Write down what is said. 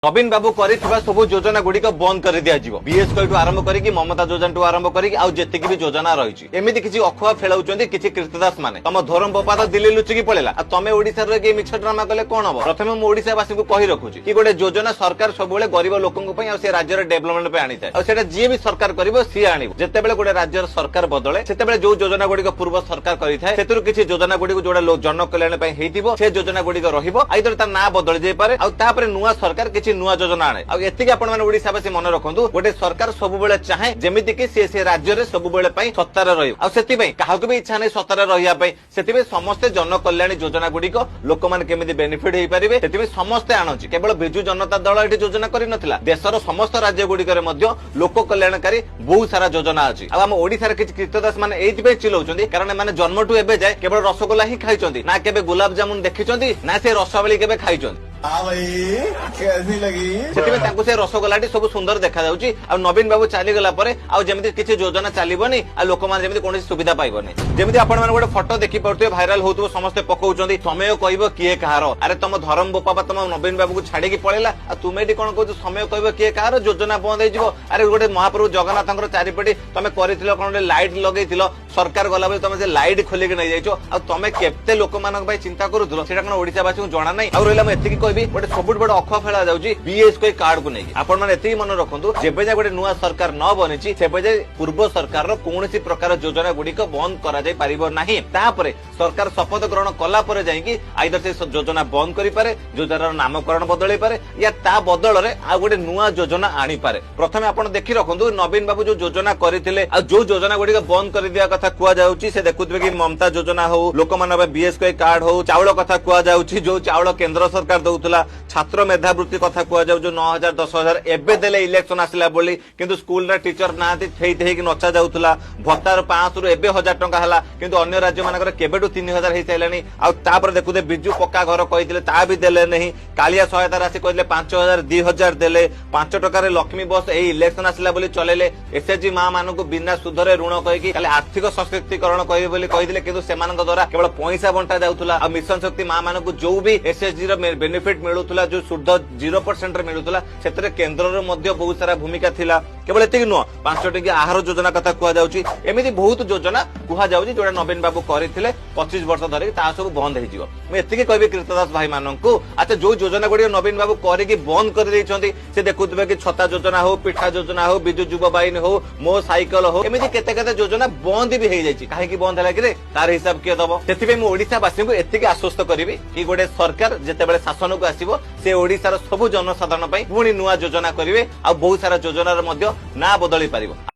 नवीन बाबू करिथिबा सब योजना गुड़िक बंद कर दिया जिवो। बीएसके आरंभ करिक ममता योजना आरंभ करिक आउ जेतिकी भी योजना रही एमती किसी अखुआ फेलाउछन्ती किसी कृतदास माने तम धरम बपा तो दिल्ली लुचिकी पळेला तमे ओडिसा रे मिछ ड्रामा कले कोन हबो। प्रथमे मु ओडिसावासी को कहि रखुची कि गोटे योजना सरकार सबुले गरीब लोकन पई आ से राज्य रे डेवलपमेंट पे आनी थाए आ सेटा जे भी सरकार करिवो सी आनिबो। जेतेबेले गोटे राज्यर सरकार बदले सेतेबेले जो योजना गुड़िक पूर्व सरकार करि थाए सेतुरु किछि योजना गुड़िक जोडा जन कल्याण पई हेतिबो से योजना गुड़िक रहिबो आइदर ता ना बदल जाय पारे आ तापरे नुवा सरकार किछि नुवा योजना आने आ एतिक आपण माने ओडिसावासी मन रखंतु गोटे सरकार सबुबेले चाहे जेमिति कि से राज्य रे सबुबेले पई सत्तार रहिबो आ सेति पई काहाकु भी इच्छा नै सत्तार रहिया पई सेति पई समस्त जन कल्याण योजना गुड़िक लोक माने केमिति बेनिफिट हेई परिबे सेति पई समस्त आणुची केवल बिजु जनता दल एठी योजना करि नथिला देशर समस्त राज्य गुड़िक रे मध्य लोक कल्याणकारी बहुत सारा योजना अछि। आ हम ओडिसा रे किछि कृतदास माने एथि पई चिलौचंदी कारण माने जन्मटू एबे जाय केवल रसगोला ही खाइचंदी ना केबे गुलाब जामुन देखिचंदी ना से रसवली केबे खाइचंदी। कैसी लगी से रसगोलाटी सब सुंदर देखा जाउची आ नवीन बाबू चली गला परे आ जेमिति किछि योजना चलीबनी आ लोक मान जेमिति कोनोसी सुविधा पाइबनी जेमिति आपण मान गोटे फोटो देखि पड़तै भाइराल होतबो समस्त पकाउचंदी समय कहबो किए कहार अरे तुम धरम बोपा तुम नवीन बाबू को छाड़ी की पळेला आ तुमे एटी कोन कहू समय कहबो किए कहार योजना बंद हे जिवो। अरे गोटे महाप्रभु जगन्नाथଙ୍କର चारिपटी तमे करिथिलो कोन लाइट लगेइथिलो सरकार गला बेले तमे जे लाइट खोली के नै जाइछो आ तमे केते लोक मानक भाई चिंता करूथिलो सेटा कोन ओडिसावासी को जणा नै आ रहला म एतिकी गोटे सबुठ बड़ अखुआ फेला जाउची बीएसके कार्ड को नहीं आपण माने एति मन रखंतु जेबे जा गोटे नुवा सरकार न बनिची सेबे जे पूर्व सरकार रो कोनोसी प्रकार योजना गुड़िक बंद करा जाय परिबो नाही तापरे सरकार शपथ ग्रहण कला परे जाईकी आइदर से योजना बंद करि पारे योजनार नामकरण बदलै पारे या ता बदल रे आ गोटे नुवा योजना आनी पारे। प्रथमे आपण देखि रखंतु नवीन बाबू जो योजना करिथिले आ जो योजना गुड़िक बंद कर दिया कथा कुआ जाउची से देखुतबे कि ममता योजना हो लोक मानबे बीएसके कार्ड हो चावल कथा कुआ जाउची जो चावल केंद्र सरकार दउतला छात्र मेधावृत्ति कथा कुआ जाउ जो 9000 10000 एबे देले इलेक्शन आसिला बोली किंतु स्कूल रा टीचर नाथि थेई थेई कि नचा जाउतला भत्तार 500 रु एबे 1000 टंका हला किंतु अन्य राज्य मानकर केबेटू 3000 हेई सैलानी आ तापर देखुते बिजू पक्का घर कहिथिले ता भी देले नहीं कालिया सहायता राशि कहिथिले 5000 2000 देले 5 टका रे लक्ष्मी बस एई इलेक्शन आसिला बोली चलेले एसएचजी मां मानकु बिना सुधरे ऋण कहि खाली आर्थिक सशक्तिकरण कहिबे बोली कहिथिले किंतु सेमानक द्वारा केवल पैसा बंटा जाउतला आ मिशन शक्ति मां मानकु जो भी एसएचजी रो बेनिफिट मिलुतला जो शुद्ध 0% रे मिलुतला सेतरे केंद्र रो मध्य बहुत सारा भूमिका थिला केवल एतिक नुह 5 टकी आहार योजना कथा कुआ जाउची एमिति बहुत योजना कुहा जाउची जोडा नवीन बाबू करिथिले 25 वर्ष धरि ता सब बंद हे जिवो। मैं एतिक कहबी कृतदास भाई माननकु अच्छा जो योजना गुडी नवीन बाबू करि कि बंद कर दैछंती से देखुतबे कि छता योजना हो पिठा योजना हो बिजु जुब बाइन हो मो साइकिल हो एमिति केते केते योजना बंद भी हे जाइची काहे कि बंद हला कि रे तार हिसाब के दबो। सेति में ओडिसा वासी को एतिक आश्वस्त करिवि कि गोटे सरकार जेतेबेले शासन को आसीबो से ओडिसा रो सब जनसाधारण पई पुणी नुआ योजना करिवे आ बहुत सारा योजनार मध्य ना बदली पारिबो।